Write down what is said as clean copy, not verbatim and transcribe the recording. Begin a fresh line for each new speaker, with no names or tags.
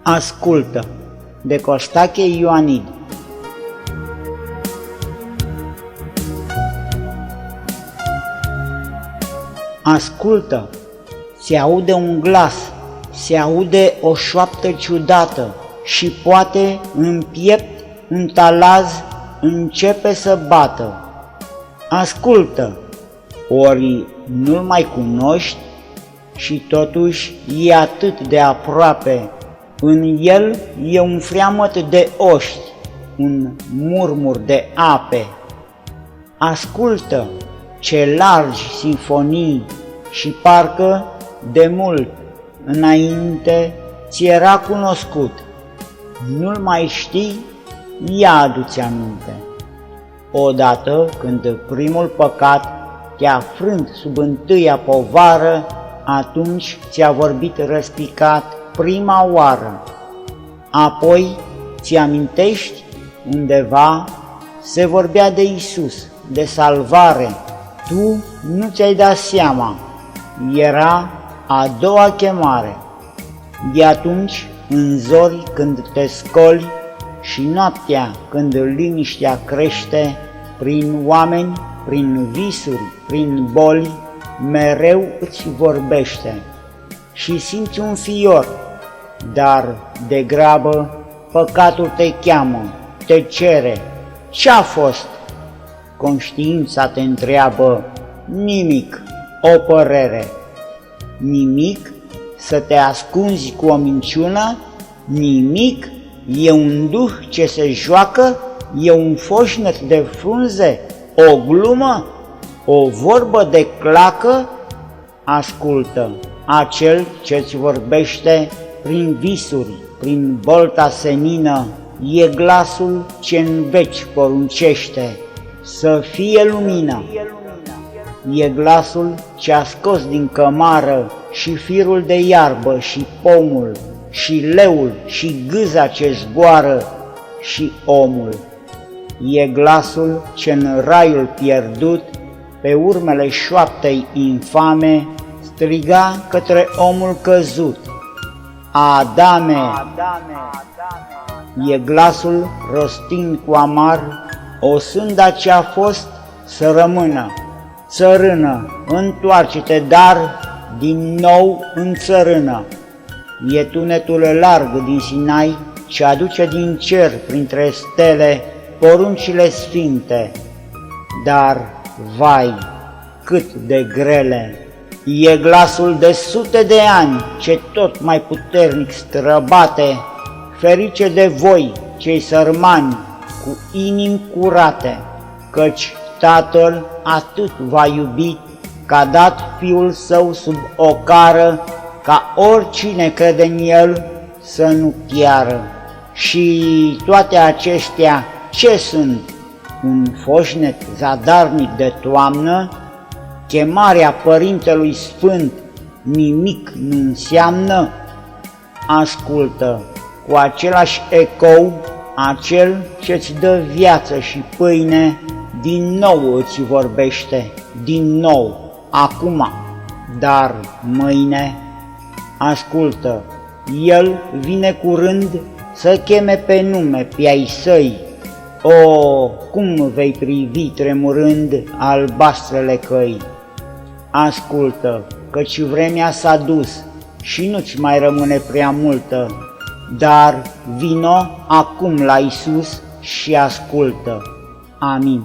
Ascultă, de Costache Ioanid. Ascultă, se aude un glas, se aude o șoaptă ciudată și poate în piept un talaz începe să bată. Ascultă, ori nu-l mai cunoști și totuși e atât de aproape. În el e un freamăt de oști, un murmur de ape. Ascultă, ce largi sinfonii și parcă de mult înainte ți era cunoscut. Nu-l mai știi? Ia adu-ți aminte. Odată când primul păcat te-a frânt sub întâia povară, atunci ți-a vorbit răspicat prima oară. Apoi ți amintești undeva se vorbea de Iisus, de salvare. Tu nu ți-ai dat seama, era a doua chemare. De atunci, în zori când te scoli și noaptea când liniștea crește, prin oameni, prin visuri, prin boli, mereu îți vorbește. Și simți un fior, dar degrabă păcatul te cheamă, te cere. Ce-a fost? Conștiința te întreabă, nimic, o părere. Nimic? Să te ascunzi cu o minciună? Nimic? E un duh ce se joacă? E un foșnet de frunze? O glumă? O vorbă de clacă? Ascultă, acel ce-ți vorbește prin visuri, prin bolta senină, e glasul ce în veci poruncește să fie lumină. E glasul ce-a scos din cămară și firul de iarbă și pomul, și leul și gâza ce zboară și omul. E glasul ce în raiul pierdut, pe urmele șoaptei infame, striga către omul căzut: Adame! E glasul rostind cu amar o sânda ce-a fost să rămână. Țărână, întoarce-te, dar din nou în țărână. E tunetul larg din Sinai ce aduce din cer printre stele poruncile sfinte. Dar, vai, cât de grele! E glasul de sute de ani ce tot mai puternic străbate, ferice de voi, cei sărmani, cu inimi curate, căci Tatăl atât v-a iubit că a dat Fiul Său sub ocară, ca oricine crede în El să nu piară. Și toate acestea ce sunt? Un foșnet zadarnic de toamnă? Chemarea Părintelui Sfânt nimic nu înseamnă? Ascultă, cu același ecou, acel ce-ți dă viață și pâine, din nou îți vorbește, din nou, acum, dar mâine. Ascultă, El vine curând să cheme pe nume pe ai săi. O, cum vei privi tremurând albastrele căi! Ascultă, căci vremea s-a dus și nu-ți mai rămâne prea multă, dar vino acum la Iisus și ascultă. Amin.